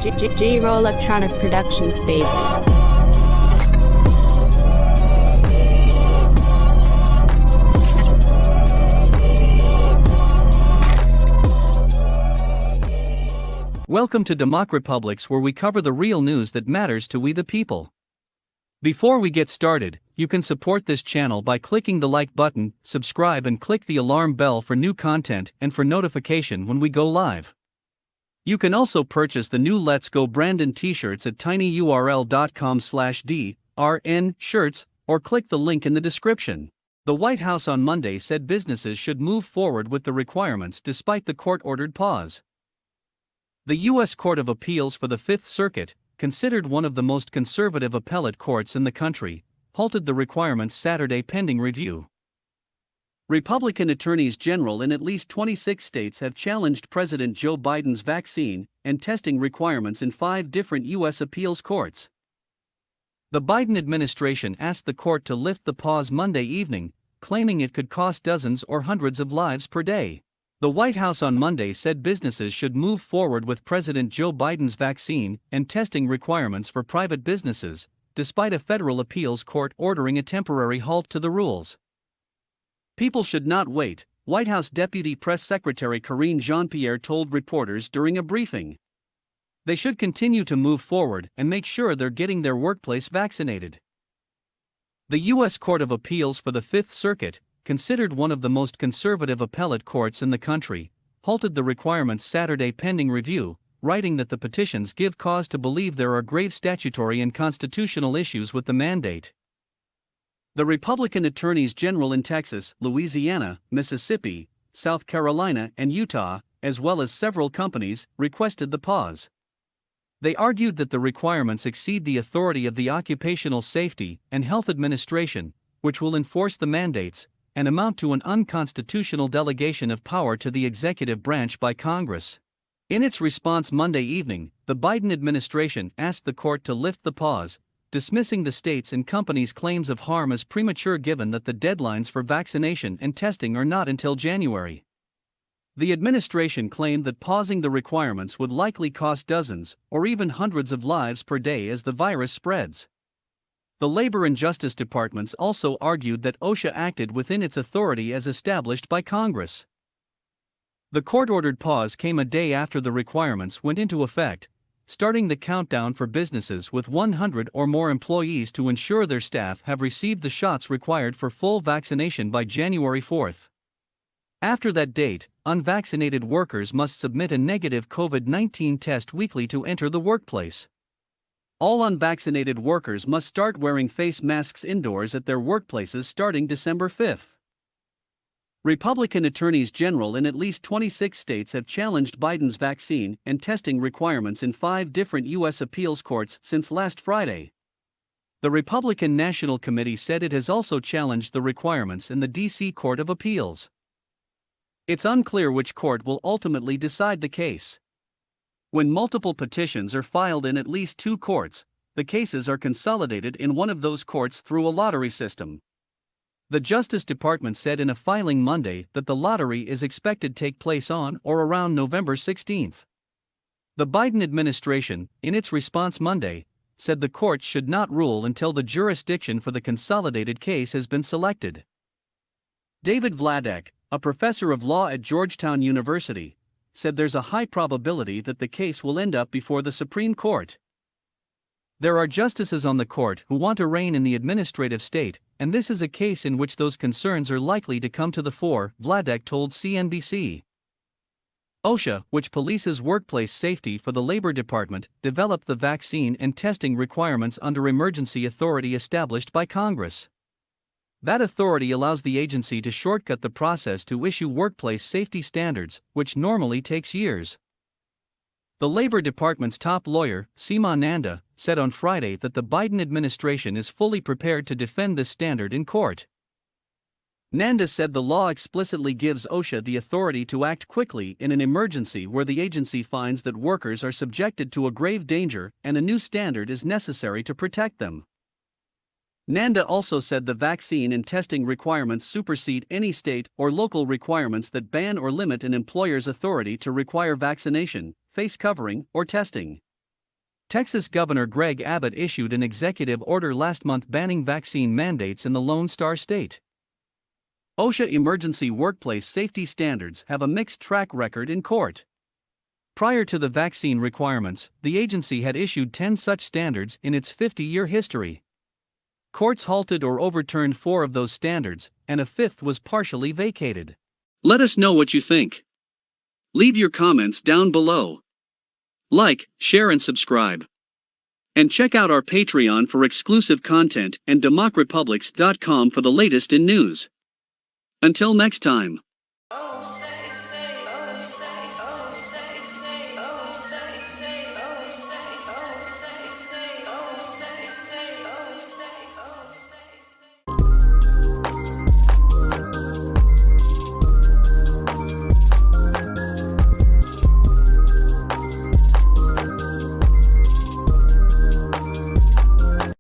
J-Roll Electronic Productions, baby. Welcome to DEMOCREPUBLIX, where we cover the real news that matters to we the people. Before we get started, you can support this channel by clicking the like button, subscribe and click the alarm bell for new content and for notification when we go live. You can also purchase the new Let's Go Brandon t-shirts at tinyurl.com/DRN-shirts or click the link in the description. The White House on Monday said businesses should move forward with the requirements despite the court-ordered pause. The U.S. Court of Appeals for the Fifth Circuit, considered one of the most conservative appellate courts in the country, halted the requirements Saturday pending review. Republican attorneys general in at least 26 states have challenged President Joe Biden's vaccine and testing requirements in 5 different U.S. appeals courts. The Biden administration asked the court to lift the pause Monday evening, claiming it could cost dozens or hundreds of lives per day. The White House on Monday said businesses should move forward with President Joe Biden's vaccine and testing requirements for private businesses, despite a federal appeals court ordering a temporary halt to the rules. People should not wait, White House Deputy Press Secretary Karine Jean-Pierre told reporters during a briefing. They should continue to move forward and make sure they're getting their workplace vaccinated. The U.S. Court of Appeals for the Fifth Circuit, considered one of the most conservative appellate courts in the country, halted the requirements Saturday pending review, writing that the petitions give cause to believe there are grave statutory and constitutional issues with the mandate. The Republican attorneys general in Texas, Louisiana, Mississippi, South Carolina, and Utah, as well as several companies, requested the pause. They argued that the requirements exceed the authority of the Occupational Safety and Health Administration, which will enforce the mandates, and amount to an unconstitutional delegation of power to the executive branch by Congress. In its response Monday evening, the Biden administration asked the court to lift the pause, dismissing the states' and companies' claims of harm as premature given that the deadlines for vaccination and testing are not until January. The administration claimed that pausing the requirements would likely cost dozens or even hundreds of lives per day as the virus spreads. The Labor and Justice Departments also argued that OSHA acted within its authority as established by Congress. The court-ordered pause came a day after the requirements went into effect, starting the countdown for businesses with 100 or more employees to ensure their staff have received the shots required for full vaccination by January 4. After that date, unvaccinated workers must submit a negative COVID-19 test weekly to enter the workplace. All unvaccinated workers must start wearing face masks indoors at their workplaces starting December 5. Republican attorneys general in at least 26 states have challenged Biden's vaccine and testing requirements in 5 different U.S. appeals courts since last Friday. The Republican National Committee said it has also challenged the requirements in the D.C. Court of Appeals. It's unclear which court will ultimately decide the case. When multiple petitions are filed in at least 2 courts, the cases are consolidated in one of those courts through a lottery system. The Justice Department said in a filing Monday that the lottery is expected to take place on or around November 16. The Biden administration, in its response Monday, said the courts should not rule until the jurisdiction for the consolidated case has been selected. David Vladek, a professor of law at Georgetown University, said there's a high probability that the case will end up before the Supreme Court. There are justices on the court who want to reign in the administrative state, and this is a case in which those concerns are likely to come to the fore, Vladek told CNBC. OSHA, which polices workplace safety for the Labor Department, developed the vaccine and testing requirements under emergency authority established by Congress. That authority allows the agency to shortcut the process to issue workplace safety standards, which normally takes years. The Labor Department's top lawyer, Seema Nanda, said on Friday that the Biden administration is fully prepared to defend this standard in court. Nanda said the law explicitly gives OSHA the authority to act quickly in an emergency where the agency finds that workers are subjected to a grave danger and a new standard is necessary to protect them. Nanda also said the vaccine and testing requirements supersede any state or local requirements that ban or limit an employer's authority to require vaccination, face covering, or testing. Texas Governor Greg Abbott issued an executive order last month banning vaccine mandates in the Lone Star State. OSHA emergency workplace safety standards have a mixed track record in court. Prior to the vaccine requirements, the agency had issued 10 such standards in its 50-year history. Courts halted or overturned 4 of those standards, and a 5th was partially vacated. Let us know what you think. Leave your comments down below. Like, share and subscribe. And check out our Patreon for exclusive content and DEMOCREPUBLIX.com for the latest in news. Until next time.